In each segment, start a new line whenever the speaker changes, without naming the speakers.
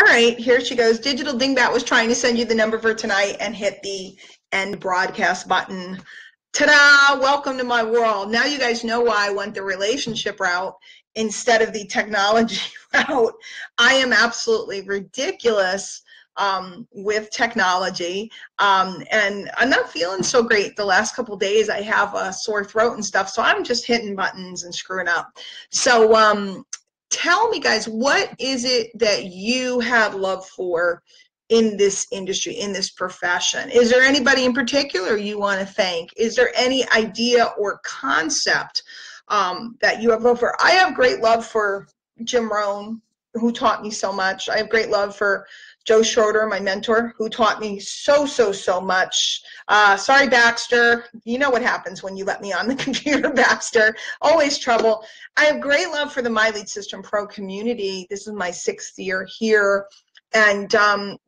All right, here she goes. Digital Dingbat was trying to send you the number for tonight and hit the end broadcast button. Ta-da! Welcome to my world. Now you guys know why I went the relationship route instead of the technology route. I am absolutely ridiculous with technology, and I'm not feeling so great the last couple days. I have a sore throat and stuff, so I'm just hitting buttons and screwing up. So tell me, guys, what is it that you have love for in this industry, in this profession? Is there anybody in particular you want to thank? Is there any idea or concept that you have love for? I have great love for Jim Rohn, who taught me so much. I have great love for Joe Schroeder, my mentor, who taught me so much. Sorry, Baxter. You know what happens when you let me on the computer, Baxter. Always trouble. I have great love for the My Lead System Pro community. This is my 6th year here. And,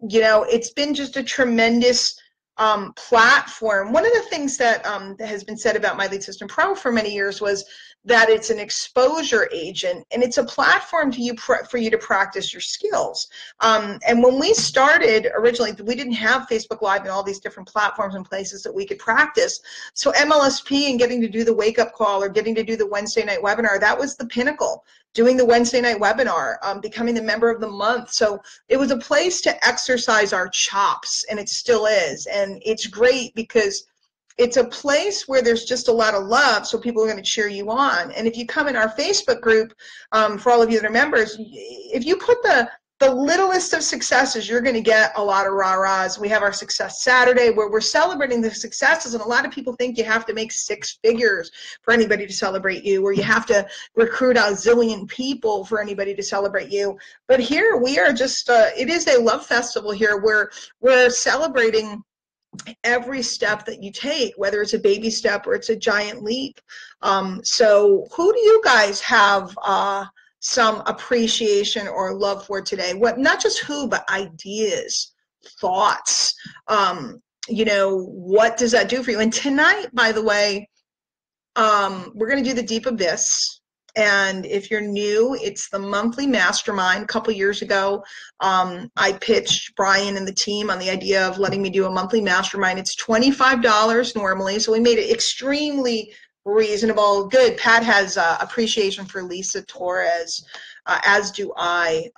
you know, it's been just a tremendous platform. One of the things that has been said about My Lead System Pro for many years was that it's an exposure agent, and it's a platform for you to practice your skills. And when we started originally, we didn't have Facebook Live and all these different platforms and places that we could practice. So MLSP and getting to do the wake-up call or getting to do the Wednesday night webinar, that was the pinnacle. Doing the Wednesday night webinar, becoming the member of the month. So it was a place to exercise our chops, and it still is. And it's great because it's a place where there's just a lot of love, so people are going to cheer you on. And if you come in our Facebook group, for all of you that are members, if you put the littlest of successes, you're going to get a lot of rah-rahs. We have our Success Saturday where we're celebrating the successes, and a lot of people think you have to make 6 figures for anybody to celebrate you, or you have to recruit a zillion people for anybody to celebrate you. But here we are just, it is a love festival here where we're celebrating every step that you take, whether it's a baby step or it's a giant leap. So who do you guys have some appreciation or love for today? What, not just who, but ideas, thoughts, you know, what does that do for you? And tonight, by the way, we're going to do the Deep Abyss. And if you're new, it's the monthly mastermind. A couple years ago, I pitched Brian and the team on the idea of letting me do a monthly mastermind. It's $25 normally, so we made it extremely reasonable. Good. Pat has appreciation for Lisa Torres, as do I.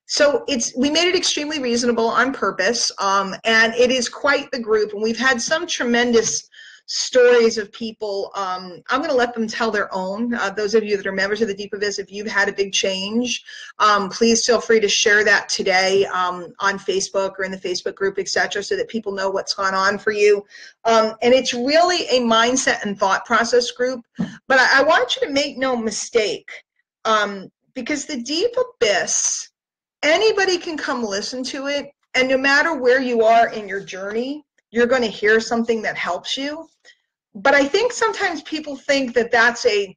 So we made it extremely reasonable on purpose, and it is quite the group. And we've had some tremendous stories of people. I'm going to let them tell their own. Those of you that are members of the Deep Abyss, if you've had a big change, please feel free to share that today on Facebook or in the Facebook group, etc., so that people know what's gone on for you. And it's really a mindset and thought process group. But I want you to make no mistake, because the Deep Abyss, anybody can come listen to it, and no matter where you are in your journey, you're going to hear something that helps you. But I think sometimes people think that that's a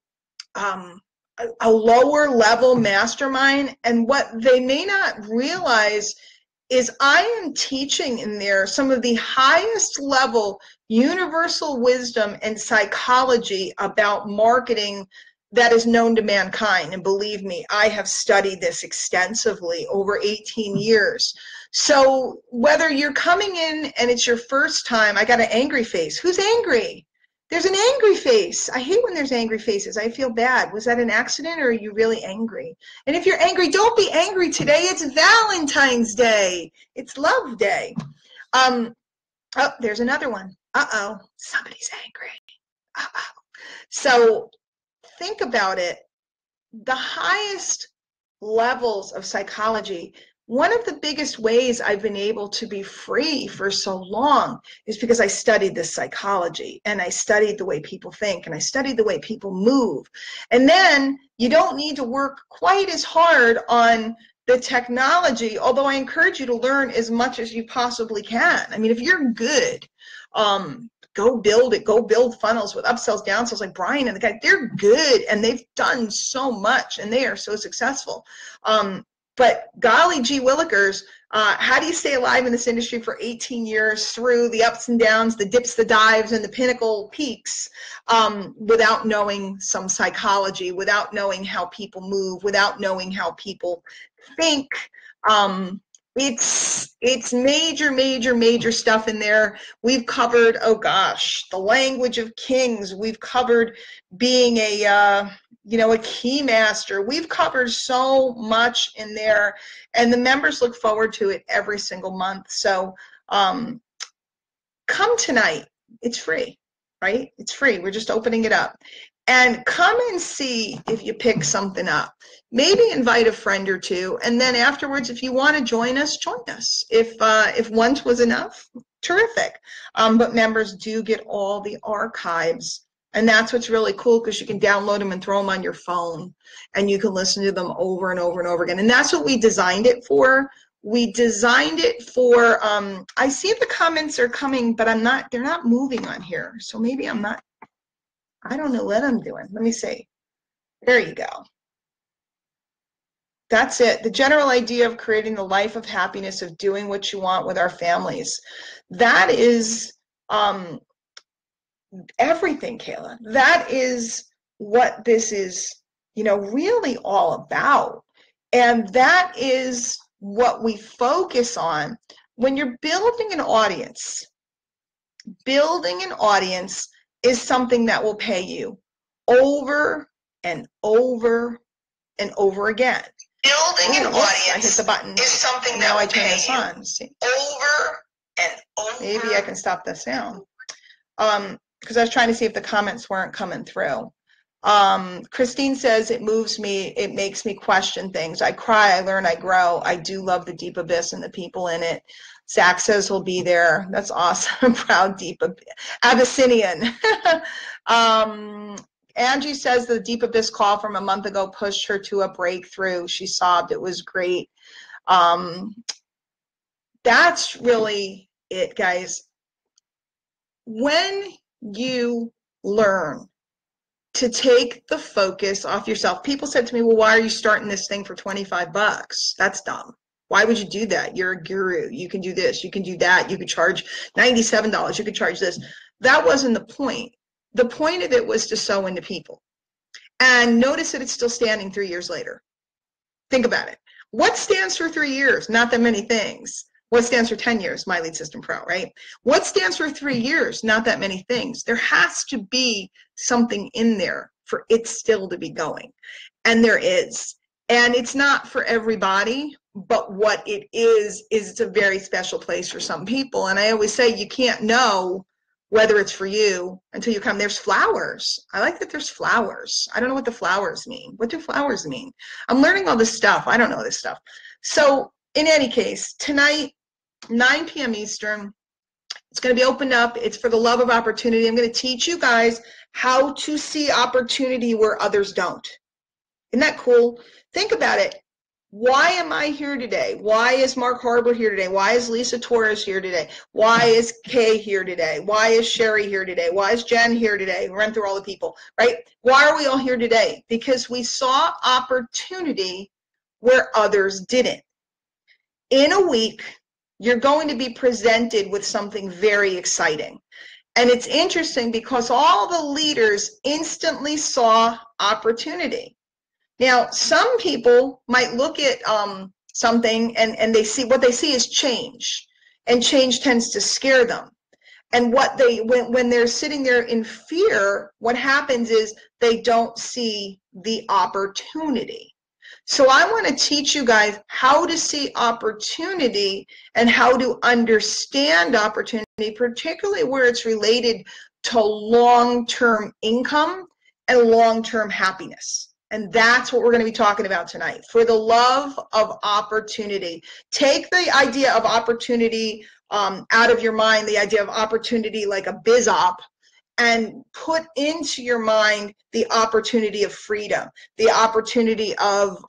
lower level mastermind, and what they may not realize is I am teaching in there some of the highest level universal wisdom and psychology about marketing that is known to mankind. And believe me, I have studied this extensively over 18 years. So whether you're coming in and it's your first time, I got an angry face. Who's angry? There's an angry face. I hate when there's angry faces. I feel bad. Was that an accident, or are you really angry? And if you're angry, don't be angry today. It's Valentine's Day. It's Love Day. Oh, there's another one. Uh-oh, somebody's angry. Uh-oh. So think about it. The highest levels of psychology, one of the biggest ways I've been able to be free for so long is because I studied this psychology, and I studied the way people think, and I studied the way people move. And then you don't need to work quite as hard on the technology, although I encourage you to learn as much as you possibly can. I mean, if you're good, go build it. Go build funnels with upsells, downsells, like Brian and the guy. They're good, and they've done so much, and they are so successful. But golly gee willikers, how do you stay alive in this industry for 18 years through the ups and downs, the dips, the dives, and the pinnacle peaks, without knowing some psychology, without knowing how people move, without knowing how people think, It's major stuff in there. We've covered, oh gosh, the language of kings. We've covered being a key master. We've covered so much in there, and the members look forward to it every single month. So come tonight. It's free, right? It's free. We're just opening it up. And come and see if you pick something up. Maybe invite a friend or two, and then afterwards, if you want to join us, join us. If once was enough, terrific. But members do get all the archives, and that's what's really cool, because you can download them and throw them on your phone, and you can listen to them over and over and over again. And that's what we designed it for. We designed it for. I see the comments are coming, but they're not moving on here, so maybe I'm not. I don't know what I'm doing. Let me see. There you go. That's it. The general idea of creating the life of happiness, of doing what you want with our families. That is everything, Kayla. That is what this is, really all about. And that is what we focus on when you're building an audience. Building an audience is something that will pay you over and over and over again. Building an audience, I hit the button, is something that will pay you over and over. Maybe I can stop the sound. Because I was trying to see if the comments weren't coming through. Christine says, it moves me, it makes me question things. I cry, I learn, I grow. I do love the deep abyss and the people in it. Zach says he'll be there. That's awesome. Proud deep Abyssinian. Angie says the deep abyss call from a month ago pushed her to a breakthrough. She sobbed. It was great. That's really it, guys. When you learn to take the focus off yourself, people said to me, well, why are you starting this thing for $25? That's dumb. Why would you do that? You're a guru. You can do this. You can do that. You could charge $97. You could charge this. That wasn't the point. The point of it was to sow into people. And notice that it's still standing 3 years later. Think about it. What stands for 3 years? Not that many things. What stands for 10 years? My Lead System Pro, right? What stands for 3 years? Not that many things. There has to be something in there for it still to be going. And there is. And it's not for everybody. But what it is it's a very special place for some people. And I always say you can't know whether it's for you until you come. There's flowers. I like that there's flowers. I don't know what the flowers mean. What do flowers mean? I'm learning all this stuff. I don't know this stuff. So in any case, tonight, 9 p.m. Eastern, it's going to be opened up. It's for the love of opportunity. I'm going to teach you guys how to see opportunity where others don't. Isn't that cool? Think about it. Why am I here today? Why is Mark Harbour here today? Why is Lisa Torres here today? Why is Kay here today? Why is Sherry here today? Why is Jen here today? We ran through all the people, right? Why are we all here today? Because we saw opportunity where others didn't. In a week, you're going to be presented with something very exciting. And it's interesting because all the leaders instantly saw opportunity. Now, some people might look at something and they see what they see is change, and change tends to scare them. And what when they're sitting there in fear, what happens is they don't see the opportunity. So I want to teach you guys how to see opportunity and how to understand opportunity, particularly where it's related to long-term income and long-term happiness. And that's what we're going to be talking about tonight. For the love of opportunity. Take the idea of opportunity out of your mind, the idea of opportunity like a biz op, and put into your mind the opportunity of freedom, the opportunity of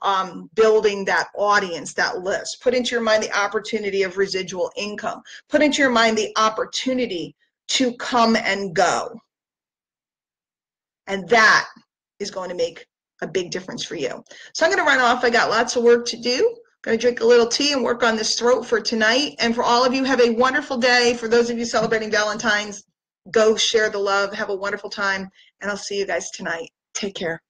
building that audience, that list. Put into your mind the opportunity of residual income. Put into your mind the opportunity to come and go. And that is going to make a big difference for you. So I'm going to run off. I got lots of work to do. I'm going to drink a little tea and work on this throat for tonight. And for all of you, have a wonderful day. For those of you celebrating Valentine's, go share the love. Have a wonderful time. And I'll see you guys tonight. Take care.